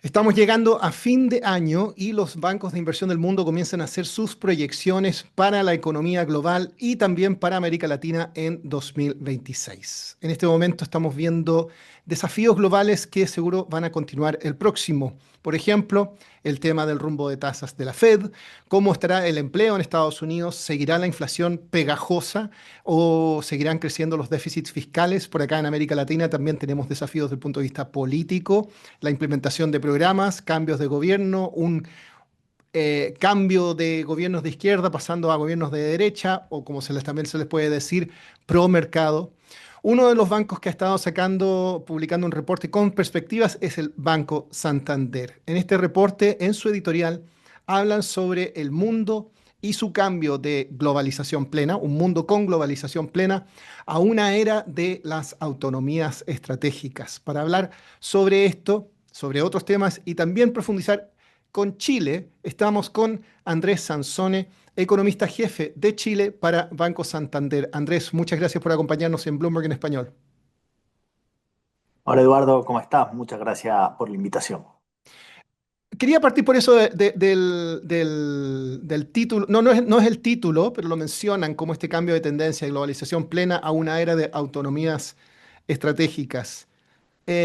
Estamos llegando a fin de año y los bancos de inversión del mundo comienzan a hacer sus proyecciones para la economía global y también para América Latina en 2026. En este momento estamos viendo desafíos globales que seguro van a continuar el próximo. Por ejemplo, el tema del rumbo de tasas de la Fed, cómo estará el empleo en Estados Unidos, seguirá la inflación pegajosa o seguirán creciendo los déficits fiscales. Por acá en América Latina también tenemos desafíos desde el punto de vista político, la implementación de programas, cambios de gobierno, un cambio de gobiernos de izquierda pasando a gobiernos de derecha, o como también se les puede decir, pro mercado. Uno de los bancos que ha estado publicando un reporte con perspectivas es el Banco Santander. En este reporte, en su editorial, hablan sobre el mundo y su cambio de globalización plena, un mundo con globalización plena, a una era de las autonomías estratégicas. Para hablar sobre esto, sobre otros temas y también profundizar con Chile, estamos con Andrés Sansone, economista jefe de Chile para Banco Santander. Andrés, muchas gracias por acompañarnos en Bloomberg en español. Hola Eduardo, ¿cómo estás? Muchas gracias por la invitación. Quería partir por eso del título. No, no es el título, pero lo mencionan como este cambio de tendencia de globalización plena a una era de autonomías estratégicas.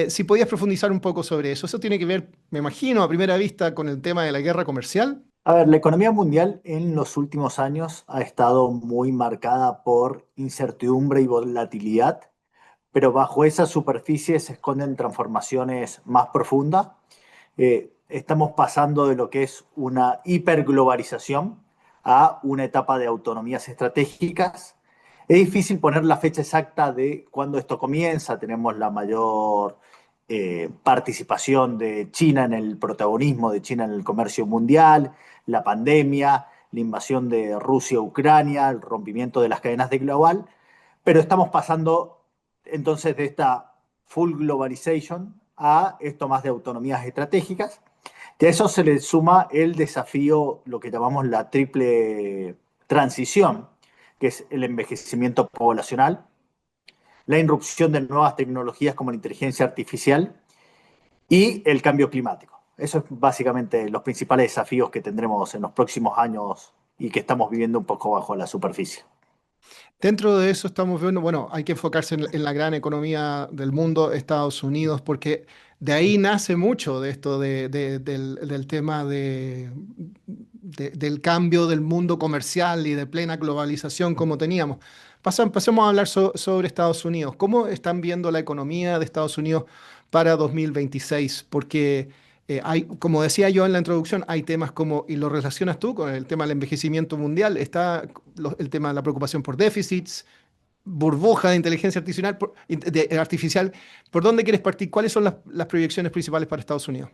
Si podías profundizar un poco sobre eso. Eso tiene que ver, me imagino, a primera vista con el tema de la guerra comercial. A ver, la economía mundial en los últimos años ha estado muy marcada por incertidumbre y volatilidad, pero bajo esa superficie se esconden transformaciones más profundas. Estamos pasando de lo que es una hiperglobalización a una etapa de autonomías estratégicas. Es difícil poner la fecha exacta de cuándo esto comienza. Tenemos la mayor participación de China en el protagonismo de China en el comercio mundial, la pandemia, la invasión de Rusia a Ucrania, el rompimiento de las cadenas de global, pero estamos pasando entonces de esta full globalization a esto más de autonomías estratégicas. Y a eso se le suma el desafío, lo que llamamos la triple transición, que es el envejecimiento poblacional, la irrupción de nuevas tecnologías como la inteligencia artificial y el cambio climático. Eso es básicamente los principales desafíos que tendremos en los próximos años y que estamos viviendo un poco bajo la superficie. Dentro de eso estamos viendo, bueno, hay que enfocarse en la gran economía del mundo, Estados Unidos, porque de ahí nace mucho de esto del tema del cambio del mundo comercial y de plena globalización como teníamos. Pasemos a hablar sobre Estados Unidos. ¿Cómo están viendo la economía de Estados Unidos para 2026? Porque como decía yo en la introducción, hay temas como, y lo relacionas tú con el tema del envejecimiento mundial, está el tema de la preocupación por déficits, burbuja de inteligencia artificial. Artificial. ¿Por dónde quieres partir? ¿Cuáles son las proyecciones principales para Estados Unidos?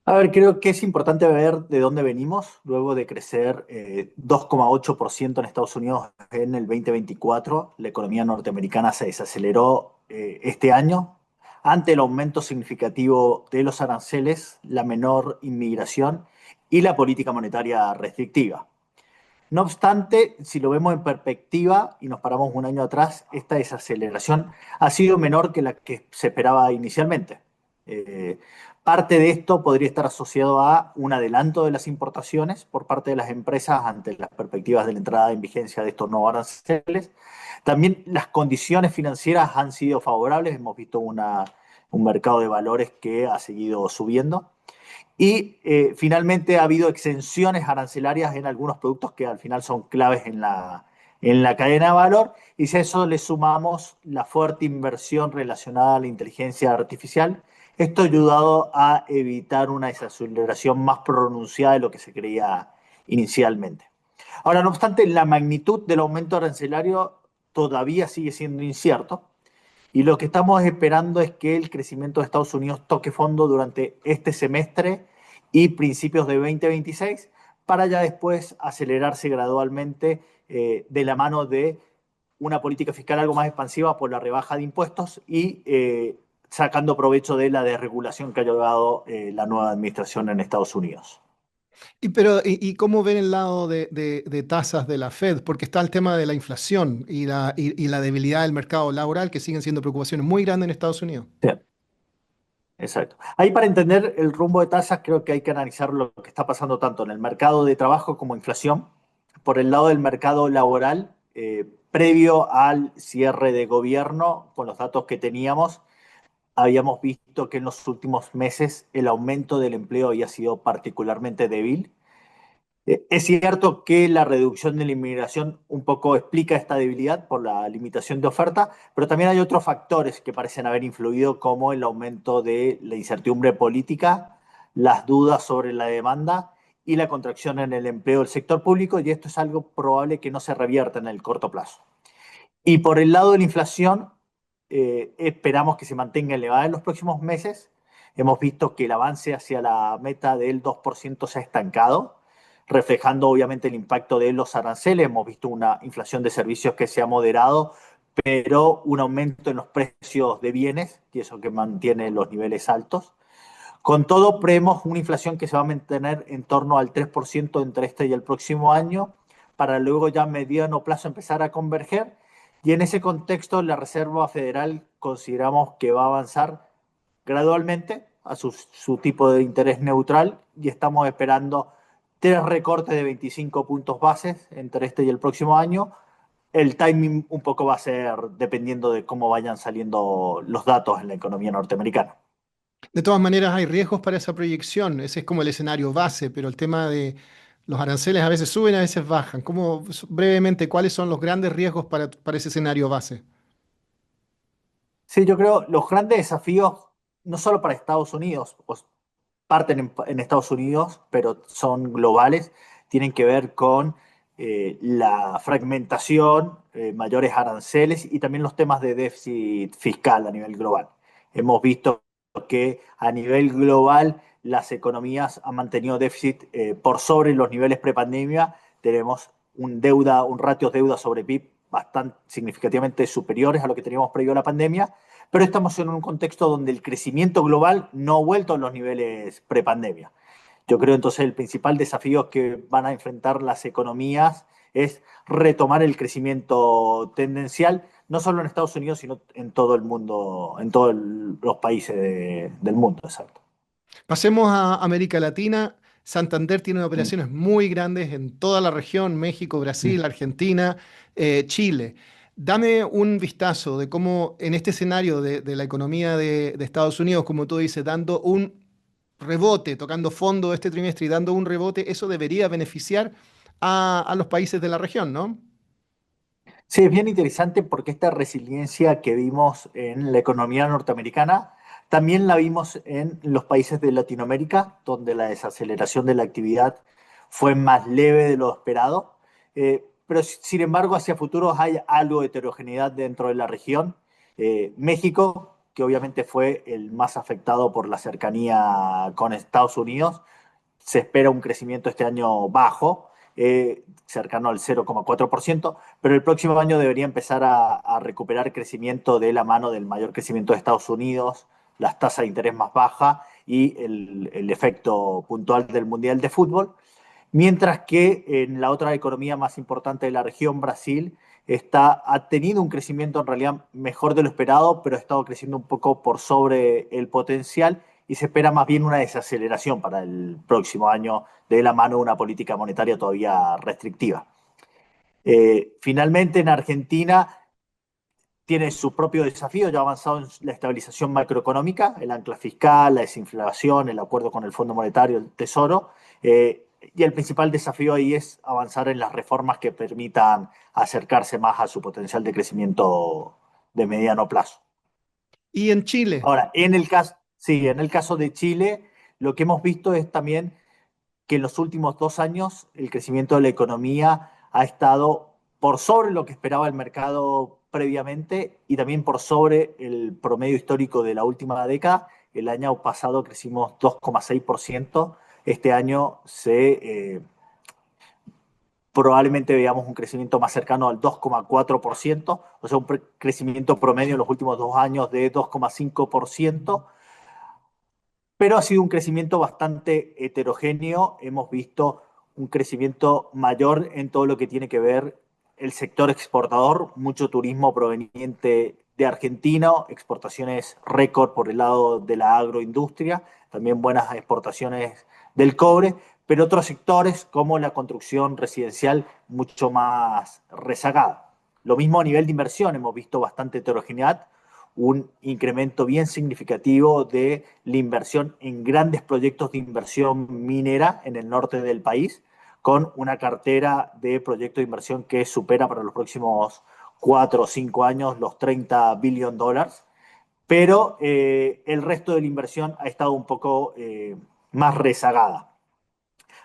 A ver, creo que es importante ver de dónde venimos luego de crecer 2,8% en Estados Unidos en el 2024. La economía norteamericana se desaceleró este año ante el aumento significativo de los aranceles, la menor inmigración y la política monetaria restrictiva. No obstante, si lo vemos en perspectiva y nos paramos un año atrás, esta desaceleración ha sido menor que la que se esperaba inicialmente. Eh, Parte de esto podría estar asociado a un adelanto de las importaciones por parte de las empresas ante las perspectivas de la entrada en vigencia de estos nuevos aranceles. También las condiciones financieras han sido favorables, hemos visto un mercado de valores que ha seguido subiendo. Y finalmente ha habido exenciones arancelarias en algunos productos que al final son claves en la cadena de valor. Y si a eso le sumamos la fuerte inversión relacionada a la inteligencia artificial, esto ha ayudado a evitar una desaceleración más pronunciada de lo que se creía inicialmente. Ahora, no obstante, la magnitud del aumento arancelario todavía sigue siendo incierto. Y lo que estamos esperando es que el crecimiento de Estados Unidos toque fondo durante este semestre y principios de 2026 para ya después acelerarse gradualmente de la mano de una política fiscal algo más expansiva por la rebaja de impuestos y sacando provecho de la desregulación que ha llevado la nueva administración en Estados Unidos. ¿Y cómo ven el lado de tasas de la Fed? Porque está el tema de la inflación y la debilidad del mercado laboral, que siguen siendo preocupaciones muy grandes en Estados Unidos. Sí. Exacto. Ahí para entender el rumbo de tasas creo que hay que analizar lo que está pasando tanto en el mercado de trabajo como inflación. Por el lado del mercado laboral, previo al cierre de gobierno, con los datos que teníamos, habíamos visto que en los últimos meses el aumento del empleo había sido particularmente débil. Es cierto que la reducción de la inmigración un poco explica esta debilidad por la limitación de oferta, pero también hay otros factores que parecen haber influido, como el aumento de la incertidumbre política, las dudas sobre la demanda y la contracción en el empleo del sector público, y esto es algo probable que no se revierta en el corto plazo. Y por el lado de la inflación, esperamos que se mantenga elevada en los próximos meses. Hemos visto que el avance hacia la meta del 2% se ha estancado, reflejando obviamente el impacto de los aranceles. Hemos visto una inflación de servicios que se ha moderado, pero un aumento en los precios de bienes, y eso que mantiene los niveles altos. Con todo, prevemos una inflación que se va a mantener en torno al 3% entre este y el próximo año, para luego ya a mediano plazo empezar a converger. Y en ese contexto, la Reserva Federal consideramos que va a avanzar gradualmente a su tipo de interés neutral, y estamos esperando tres recortes de 25 puntos bases entre este y el próximo año. El timing un poco va a ser dependiendo de cómo vayan saliendo los datos en la economía norteamericana. De todas maneras, hay riesgos para esa proyección. Ese es como el escenario base, pero el tema de los aranceles a veces suben, a veces bajan. ¿Cómo, brevemente, cuáles son los grandes riesgos para ese escenario base? Sí, yo creo los grandes desafíos, no solo para Estados Unidos, pues parten en Estados Unidos, pero son globales, tienen que ver con la fragmentación, mayores aranceles y también los temas de déficit fiscal a nivel global. Hemos visto que a nivel global las economías han mantenido déficit por sobre los niveles prepandemia. Tenemos un ratio de deuda sobre PIB bastante significativamente superiores a lo que teníamos previo a la pandemia, pero estamos en un contexto donde el crecimiento global no ha vuelto a los niveles prepandemia. Yo creo entonces el principal desafío que van a enfrentar las economías es retomar el crecimiento tendencial, no solo en Estados Unidos, sino en todo el mundo, en todos los países del mundo, exacto. Pasemos a América Latina. Santander tiene Mm, operaciones muy grandes en toda la región, México, mm. Brasil, Argentina, Chile. Dame un vistazo de cómo en este escenario de la economía de Estados Unidos, como tú dices, dando un rebote, tocando fondo este trimestre y dando un rebote, eso debería beneficiar a los países de la región, ¿no? Sí, es bien interesante porque esta resiliencia que vimos en la economía norteamericana también la vimos en los países de Latinoamérica, donde la desaceleración de la actividad fue más leve de lo esperado. Pero sin embargo, hacia futuros hay algo de heterogeneidad dentro de la región. México, que obviamente fue el más afectado por la cercanía con Estados Unidos, se espera un crecimiento este año bajo, cercano al 0,4%, pero el próximo año debería empezar a recuperar crecimiento de la mano del mayor crecimiento de Estados Unidos, las tasas de interés más bajas y el efecto puntual del Mundial de Fútbol. Mientras que en la otra economía más importante de la región, Brasil, ha tenido un crecimiento en realidad mejor de lo esperado, pero ha estado creciendo un poco por sobre el potencial, y se espera más bien una desaceleración para el próximo año de la mano de una política monetaria todavía restrictiva. Finalmente, en Argentina tiene su propio desafío, ya ha avanzado en la estabilización macroeconómica, el ancla fiscal, la desinflación, el acuerdo con el Fondo Monetario, el Tesoro, y el principal desafío ahí es avanzar en las reformas que permitan acercarse más a su potencial de crecimiento de mediano plazo. Y en Chile, Ahora, en el caso, sí, en el caso de Chile, lo que hemos visto es también que en los últimos 2 años el crecimiento de la economía ha estado por sobre lo que esperaba el mercado previamente y también por sobre el promedio histórico de la última década. El año pasado crecimos 2,6%. Este año probablemente veamos un crecimiento más cercano al 2,4%, o sea, un crecimiento promedio en los últimos 2 años de 2,5%, pero ha sido un crecimiento bastante heterogéneo. Hemos visto un crecimiento mayor en todo lo que tiene que ver el sector exportador, mucho turismo proveniente de Argentina, exportaciones récord por el lado de la agroindustria, también buenas exportaciones del cobre, pero otros sectores como la construcción residencial mucho más rezagada. Lo mismo a nivel de inversión, hemos visto bastante heterogeneidad, un incremento bien significativo de la inversión en grandes proyectos de inversión minera en el norte del país, con una cartera de proyectos de inversión que supera para los próximos 4 o 5 años los 30 billion dólares, pero el resto de la inversión ha estado un poco más rezagada.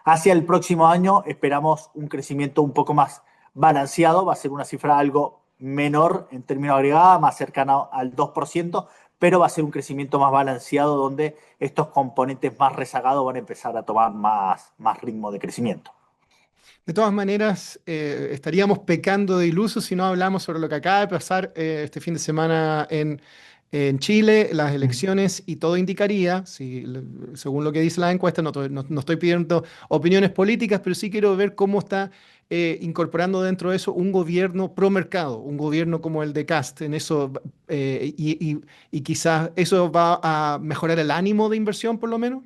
Hacia el próximo año esperamos un crecimiento un poco más balanceado, va a ser una cifra algo menor en términos agregados, más cercana al 2%, pero va a ser un crecimiento más balanceado donde estos componentes más rezagados van a empezar a tomar más ritmo de crecimiento. De todas maneras, estaríamos pecando de ilusos si no hablamos sobre lo que acaba de pasar este fin de semana en Chile, las elecciones, y todo indicaría, según lo que dice la encuesta, no estoy pidiendo opiniones políticas, pero sí quiero ver cómo está incorporando dentro de eso un gobierno pro mercado, un gobierno como el de Cast, en eso, y quizás eso va a mejorar el ánimo de inversión, por lo menos.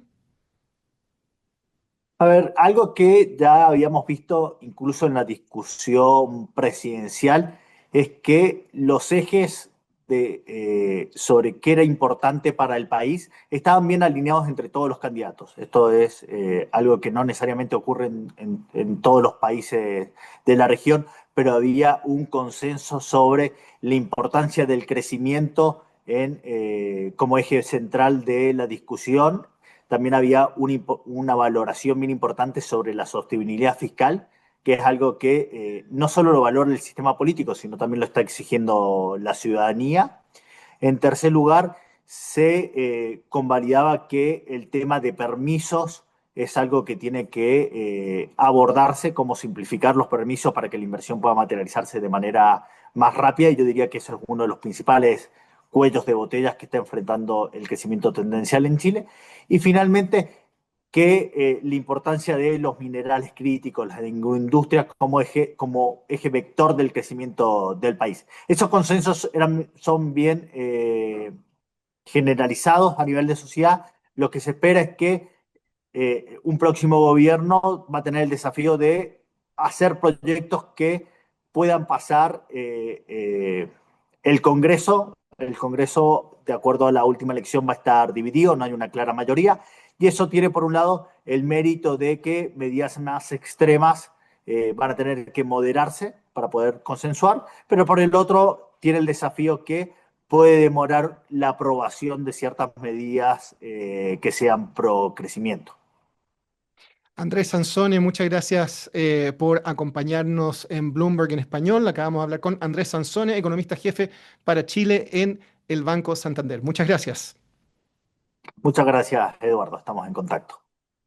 A ver, algo que ya habíamos visto incluso en la discusión presidencial es que los ejes sobre qué era importante para el país estaban bien alineados entre todos los candidatos. Esto es algo que no necesariamente ocurre en todos los países de la región, pero había un consenso sobre la importancia del crecimiento como eje central de la discusión. También había una valoración bien importante sobre la sostenibilidad fiscal, que es algo que no solo lo valora el sistema político, sino también lo está exigiendo la ciudadanía. En tercer lugar, se convalidaba que el tema de permisos es algo que tiene que abordarse, cómo simplificar los permisos para que la inversión pueda materializarse de manera más rápida, y yo diría que eso es uno de los principales cuellos de botellas que está enfrentando el crecimiento tendencial en Chile. Y finalmente, que la importancia de los minerales críticos, la industria como eje vector del crecimiento del país. Esos consensos son bien generalizados a nivel de sociedad. Lo que se espera es que un próximo gobierno va a tener el desafío de hacer proyectos que puedan pasar el Congreso. El Congreso, de acuerdo a la última elección, va a estar dividido, no hay una clara mayoría. Y eso tiene, por un lado, el mérito de que medidas más extremas van a tener que moderarse para poder consensuar, pero por el otro tiene el desafío que puede demorar la aprobación de ciertas medidas que sean pro crecimiento. Andrés Sansone, muchas gracias por acompañarnos en Bloomberg en español. Acabamos de hablar con Andrés Sansone, economista jefe para Chile en el Banco Santander. Muchas gracias. Muchas gracias, Eduardo. Estamos en contacto.